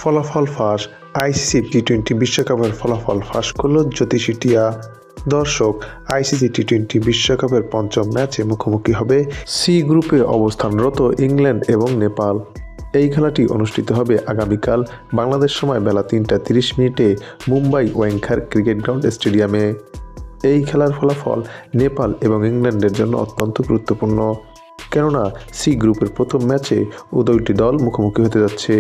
ফলাফল ফাঁস। আইসিসি টি-20 বিশ্বকাপের ফলাফল ফাঁস করল জ্যোতিষী টিয়া। দর্শক, আইসিসি টি-20 বিশ্বকাপের পঞ্চম ম্যাচে মুখোমুখি হবে সি গ্রুপে অবস্থানরত ইংল্যান্ড এবং নেপাল। এই খেলাটি অনুষ্ঠিত হবে আগামীকাল বাংলাদেশ সময় বেলা 3টা 30 মুম্বাই ওয়াংখেড়ে ক্রিকেট গ্রাউন্ড স্টেডিয়ামে। এই খেলার ফলাফল নেপাল এবং ইংল্যান্ডের জন্য অত্যন্ত গুরুত্বপূর্ণ, কেননা সি গ্রুপের প্রথম ম্যাচে দুইটি দল মুখোমুখি হতে যাচ্ছে।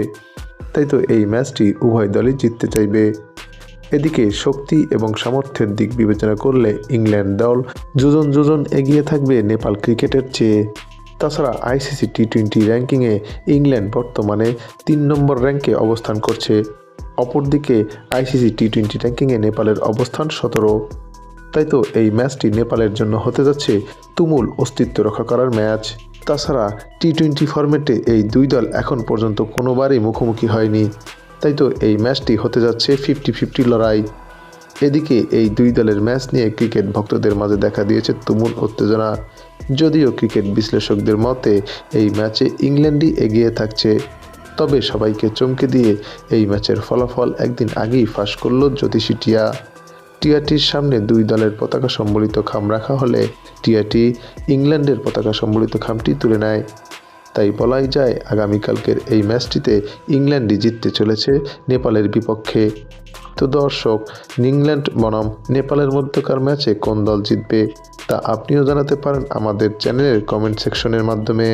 তাই তো এই ম্যাচটি উভয় দলই জিততে চাইবে। এদিকে শক্তি এবং সামর্থ্যের দিক বিবেচনা করলে ইংল্যান্ড দল যোজন এগিয়ে থাকবে নেপাল ক্রিকেটের চেয়ে। তাছাড়া আইসিসি টি-20 র্যাঙ্কিংয়ে ইংল্যান্ড বর্তমানে 3 নম্বর র্যাঙ্কে অবস্থান করছে। অপরদিকে আইসিসি টি-20 র্যাঙ্কিংয়ে নেপালের অবস্থান 17। তাই তো এই ম্যাচটি নেপালের জন্য হতে যাচ্ছে তুমুল অস্তিত্ব রক্ষা করার ম্যাচ। তাছাড়া টি-20 ফরম্যাটে এই দুই দল এখন পর্যন্ত কোনোবারই মুখোমুখি হয়নি। তাই তো এই ম্যাচটি হতে যাচ্ছে 50-50 লড়াই। এদিকে এই দুই দলের ম্যাচ নিয়ে ক্রিকেট ভক্তদের মাঝে দেখা দিয়েছে তুমুল উত্তেজনা। যদিও ক্রিকেট বিশ্লেষকদের মতে এই ম্যাচে ইংল্যান্ডই এগিয়ে থাকছে, তবে সবাইকে চমকে দিয়ে এই ম্যাচের ফলাফল একদিন আগেই ফাঁস করল জ্যোতিষী টিয়া। টিয়াটির সামনে দুই দলের পতাকা সম্বলিত খাম রাখা হলে টিয়াটি ইংল্যান্ডের পতাকা সম্বলিত খামটি তুলে নেয়। তাই বলাই যায় আগামীকালকের এই ম্যাচটিতে ইংল্যান্ডই জিততে চলেছে নেপালের বিপক্ষে। তো দর্শক, ইংল্যান্ড বনাম নেপালের মধ্যকার ম্যাচে কোন দল জিতবে তা আপনিও জানাতে পারেন আমাদের চ্যানেলের কমেন্ট সেকশনের মাধ্যমে।